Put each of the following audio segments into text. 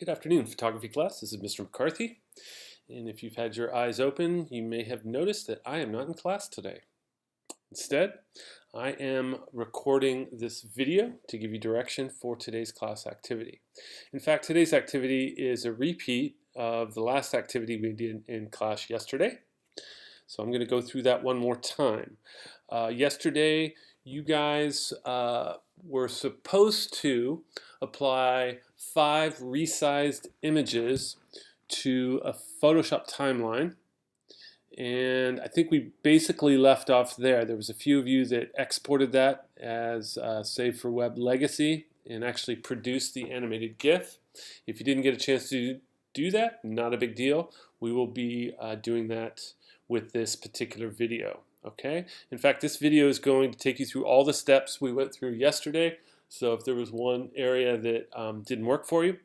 Good afternoon, photography class. This is Mr. McCarthy. And if you've had your eyes open, you may have noticed that I am not in class today. Instead, I am recording this video to give you direction for today's class activity. In fact, today's activity is a repeat of the last activity we did in class yesterday. So I'm going to go through that one more time. Yesterday, you guys were supposed to apply 5 resized images to a Photoshop timeline, and I think we basically left off there. There was a few of you that exported that as Save for Web Legacy and actually produced the animated GIF. If you didn't get a chance to do that, not a big deal. We will be doing that with this particular video. Okay. In fact, this video is going to take you through all the steps we went through yesterday. So if there was one area that didn't work for you,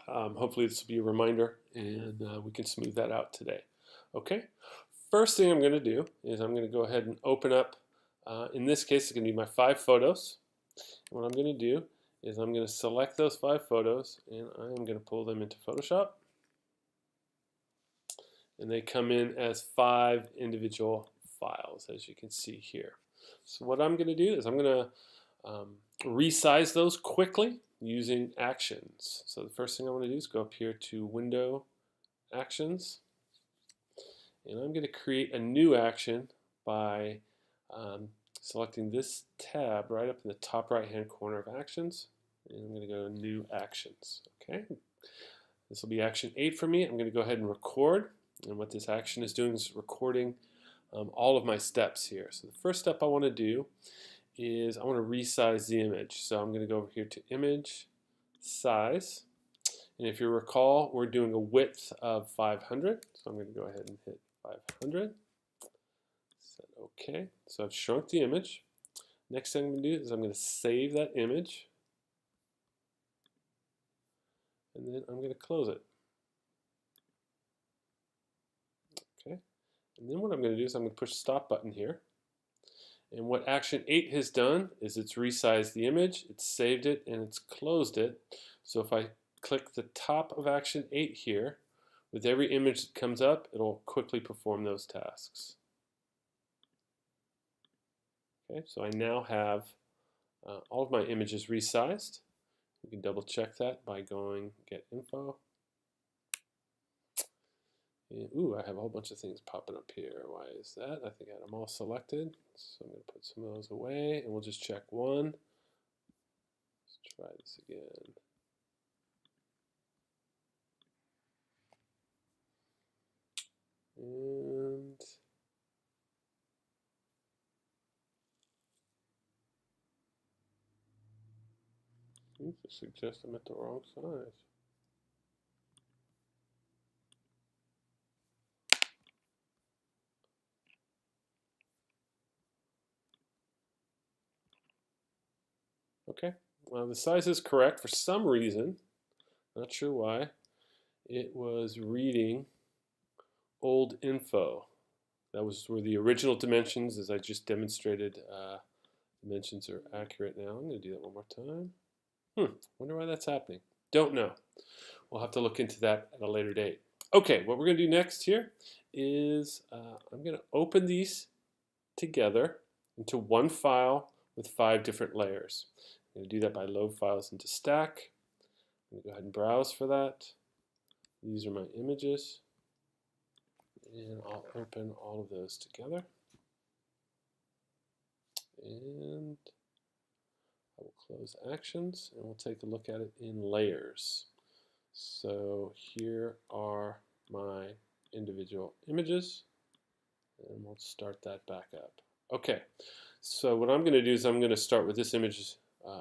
hopefully this will be a reminder and we can smooth that out today. Okay. First thing I'm going to do is I'm going to go ahead and open up, in this case, it's going to be my 5 photos. And what I'm going to do is I'm going to select those 5 photos and I'm going to pull them into Photoshop. And they come in as 5 individual files, as you can see here. So what I'm going to do is I'm going to resize those quickly using actions. So the first thing I want to do is go up here to Window, Actions, and I'm going to create a new action by selecting this tab right up in the top right hand corner of Actions, and I'm going to go to New Actions. Okay, this will be action 8 for me. I'm going to go ahead and record, and what this action is doing is recording all of my steps here. So the first step I want to do is I want to resize the image. So I'm going to go over here to Image, Size, and if you recall, we're doing a width of 500. So I'm going to go ahead and hit 500. Set OK. So I've shrunk the image. Next thing I'm going to do is I'm going to save that image, and then I'm going to close it. Okay. And then what I'm going to do is I'm going to push the stop button here. And what action 8 has done is it's resized the image, it's saved it, and it's closed it. So if I click the top of action 8 here, with every image that comes up, it'll quickly perform those tasks. Okay, so I now have all of my images resized. You can double check that by going Get Info. And, ooh, I have a whole bunch of things popping up here. Why is that? I think I had them all selected. So I'm going to put some of those away, and we'll just check one. Let's try this again. And seems to suggest I'm at the wrong size. Okay, well, the size is correct for some reason. Not sure why. It was reading old info. That were the original dimensions, as I just demonstrated. Dimensions are accurate now. I'm going to do that one more time. Wonder why that's happening. Don't know. We'll have to look into that at a later date. Okay, what we're going to do next here is I'm going to open these together into one file with 5 different layers. I'm going to do that by load files into stack. I'm going to go ahead and browse for that. These are my images. And I'll open all of those together. And I will close actions and we'll take a look at it in layers. So here are my individual images, and we'll start that back up. Okay, so what I'm going to do is I'm going to start with this image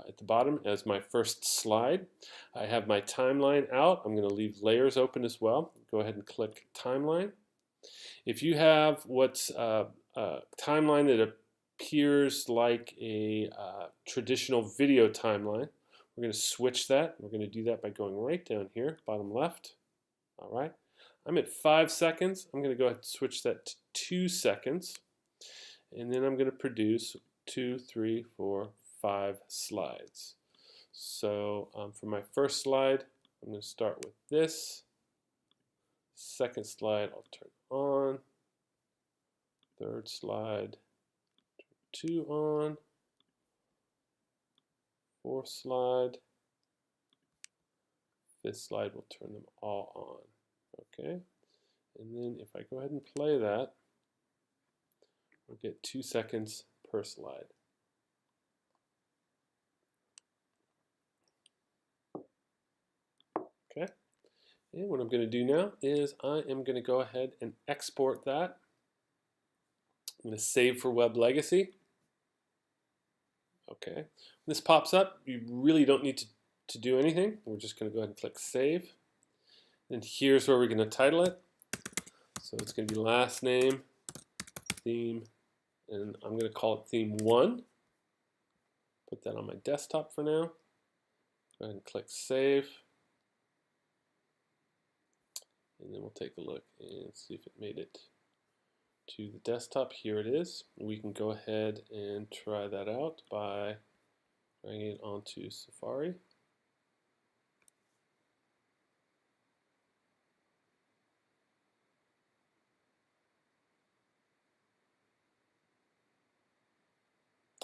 at the bottom as my first slide. I have my timeline out. I'm going to leave layers open as well. Go ahead and click timeline. If you have what's a timeline that appears like a traditional video timeline, we're going to switch that. We're going to do that by going right down here, bottom left. All right. I'm at 5 seconds. I'm going to go ahead and switch that to 2 seconds. And then I'm going to produce 2, 3, 4, 5 slides. So for my first slide, I'm going to start with this. Second slide, I'll turn on. Third slide, turn 2 on. Fourth slide. Fifth slide will turn them all on. Okay, and then if I go ahead and play that, we'll get 2 seconds per slide. Okay, and what I'm going to do now is I am going to go ahead and export that. I'm going to save for Web Legacy. Okay, when this pops up, you really don't need to do anything. We're just going to go ahead and click Save. And here's where we're going to title it. So it's going to be last name, theme, and I'm going to call it theme 1. Put that on my desktop for now. Go ahead and click Save. And then we'll take a look and see if it made it to the desktop. Here it is. We can go ahead and try that out by bringing it onto Safari.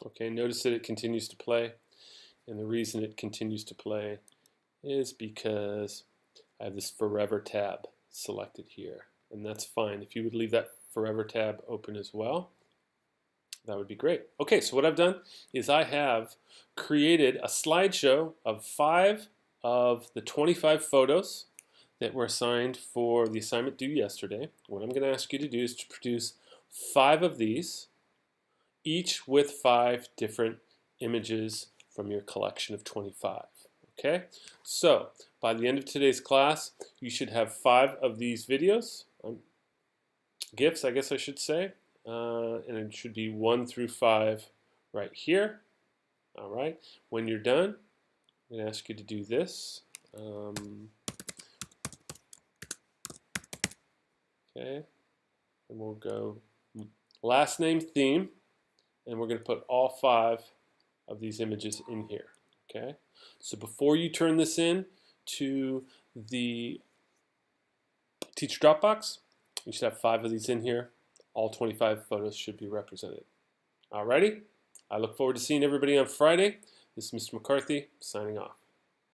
Okay, notice that it continues to play, and the reason it continues to play is because I have this Forever tab selected here, and that's fine. If you would leave that Forever tab open as well, that would be great. Okay, so what I've done is I have created a slideshow of 5 of the 25 photos that were assigned for the assignment due yesterday. What I'm going to ask you to do is to produce 5 of these, each with 5 different images from your collection of 25. Okay, so by the end of today's class, you should have 5 of these videos, GIFs, I guess I should say, and it should be 1 through 5 right here. All right, when you're done, I'm going to ask you to do this. Okay, and we'll go last name, theme, and we're going to put all 5 of these images in here. Okay, so before you turn this in to the teacher Dropbox, you should have 5 of these in here. All 25 photos should be represented. Alrighty, I look forward to seeing everybody on Friday. This is Mr. McCarthy signing off.